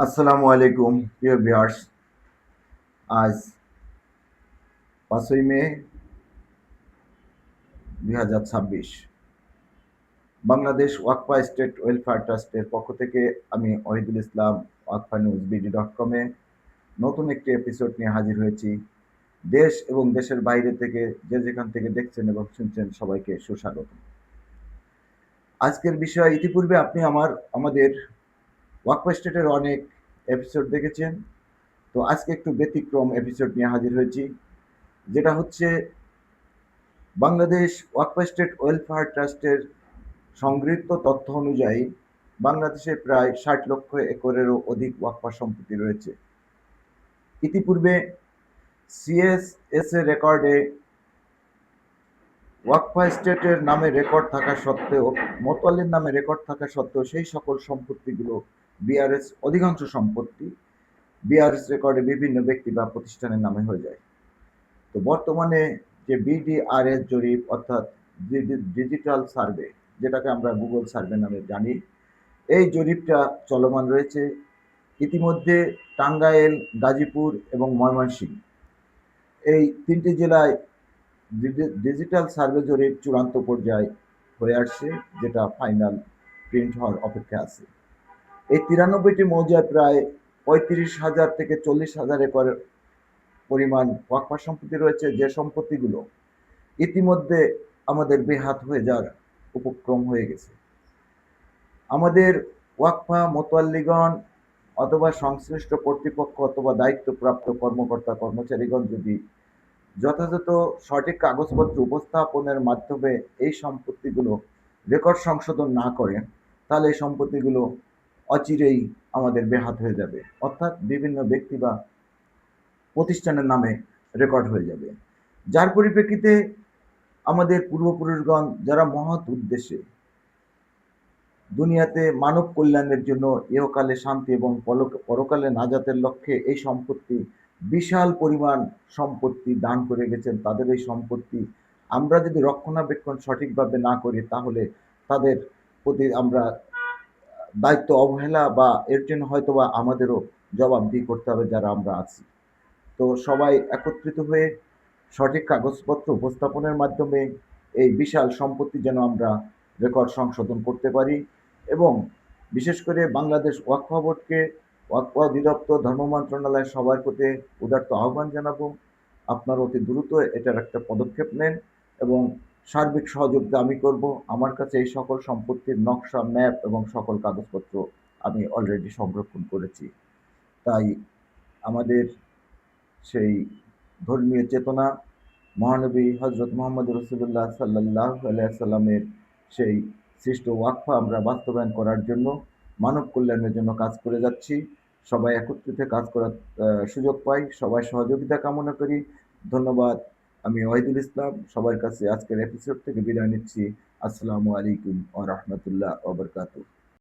আসসালামু আলাইকুম প্রিয় ভিউয়ার্স। আজ 5ই মে 2026 বাংলাদেশ ওয়াকফা স্টেট ওয়েলফেয়ার ট্রাস্টের পক্ষ থেকে আমি ওহিদুল ইসলাম ওয়াকফা নিউজ বিডি.কমে নতুন একটি এপিসোড নিয়ে হাজির হয়েছি। দেশ এবং দেশের বাইরে থেকে যে যেখান থেকে দেখছেন এবং শুনছেন সবাইকে সুস্বাগত। আজকের বিষয় ইতিপূর্বে আপনি আমাদের ওয়াকফা স্টেটের অনেক এপিসোড দেখেছেন। তো আজকে একটু ব্যতিক্রম এপিসোড নিয়ে হাজির হয়েছি, যেটা হচ্ছে বাংলাদেশ ওয়াকফ স্টেট ওয়েলফেয়ার ট্রাস্টের সংগৃহীত তথ্য অনুযায়ী বাংলাদেশে প্রায় 60 লক্ষ একরেরও অধিক ওয়াকফা সম্পত্তি রয়েছে। ইতিপূর্বে সিএসএস এর রেকর্ডে ওয়াকফা স্টেটের নামে রেকর্ড থাকা সত্ত্বেও, মোতাল্লির নামে রেকর্ড থাকা সত্ত্বেও সেই সকল সম্পত্তিগুলো বিআরএস, অধিকাংশ সম্পত্তি বিআরএস রেকর্ডে বিভিন্ন ব্যক্তি বা প্রতিষ্ঠানের নামে হয়ে যায়। তো বর্তমানে যে বিডিআরএস জরিপ অর্থাৎ ডিজিটাল সার্ভে, যেটাকে আমরা গুগল সার্ভে নামে জানি, এই জরিপটা চলমান রয়েছে। ইতিমধ্যে টাঙ্গাইল, গাজীপুর এবং ময়মনসিংহ এই 3টি জেলায় ডিজিটাল সার্ভে জরিপ চূড়ান্ত পর্যায়ে হয়ে আসছে, যেটা ফাইনাল প্রিন্ট হওয়ার অপেক্ষা আছে। এই 93টি মৌজায় প্রায় 35,000 থেকে 40,000 একর পরিমাণ ওয়াকফা সম্পত্তি রয়েছে, যে সম্পত্তিগুলো ইতিমধ্যে আমাদের বেহাত হয়ে যাওয়ার উপক্রম হয়ে গেছে। আমাদের ওয়াকফা মোতাল্লিগণ অথবা সংশ্লিষ্ট কর্তৃপক্ষ অথবা দায়িত্বপ্রাপ্ত কর্মকর্তা কর্মচারীগণ যদি যথাযথ সঠিক কাগজপত্র উপস্থাপনের মাধ্যমে এই সম্পত্তিগুলো রেকর্ড সংশোধন না করেন, তাহলে এই সম্পত্তিগুলো অচিরেই আমাদের বেহাত হয়ে যাবে, অর্থাৎ বিভিন্ন ব্যক্তি বা প্রতিষ্ঠানের নামে রেকর্ড হয়ে যাবে। যার পরিপ্রেক্ষিতে আমাদের পূর্বপুরুষগণ যারা মহৎ উদ্দেশ্যে দুনিয়াতে মানব কল্যাণের জন্য ইহকালে শান্তি এবং পরকালে নাজাতের লক্ষ্যে এই সম্পত্তি, বিশাল পরিমাণ সম্পত্তি দান করে গেছেন, তাদের এই সম্পত্তি আমরা যদি রক্ষণাবেক্ষণ সঠিকভাবে না করি, তাহলে তাদের প্রতি আমরা দায়িত্ব অবহেলা বা এর জন্য হয়তোবা আমাদেরও জবাবদিহি করতে হবে যারা আমরা আছি। তো সবাই একত্রিত হয়ে সঠিক কাগজপত্র উপস্থাপনের মাধ্যমে এই বিশাল সম্পত্তি যেন আমরা রেকর্ড সংশোধন করতে পারি, এবং বিশেষ করে বাংলাদেশ ওয়াকফ বোর্ডকে, ওয়াকফ অধিদপ্তর, ধর্ম মন্ত্রণালয় সবার প্রতি উদারত আহ্বান জানাবো, আপনারা অতি দ্রুত এটার একটা পদক্ষেপ নেন এবং সার্বিক সহযোগিতা আমি করব। আমার কাছে এই সকল সম্পত্তির নকশা, ম্যাপ এবং সকল কাগজপত্র আমি অলরেডি সংরক্ষণ করেছি। তাই আমাদের সেই ধর্মীয় চেতনা, মহানবী হজরত মোহাম্মদ রসুল্লাহ সাল্লাহ আলাইসাল্লামের সেই সৃষ্ট ওয়াকফা আমরা বাস্তবায়ন করার জন্য, মানব কল্যাণের জন্য কাজ করে যাচ্ছি। সবাই একত্রিত কাজ করার সুযোগ পাই, সবাই সহযোগিতা কামনা করি। ধন্যবাদ। আমি ওয়াহিদুল ইসলাম সবার কাছে আজকের এপিসোড থেকে বিদায় নিচ্ছি। আসসালামু আলাইকুম ওয়া রাহমাতুল্লাহ ওয়া বারাকাতুহু।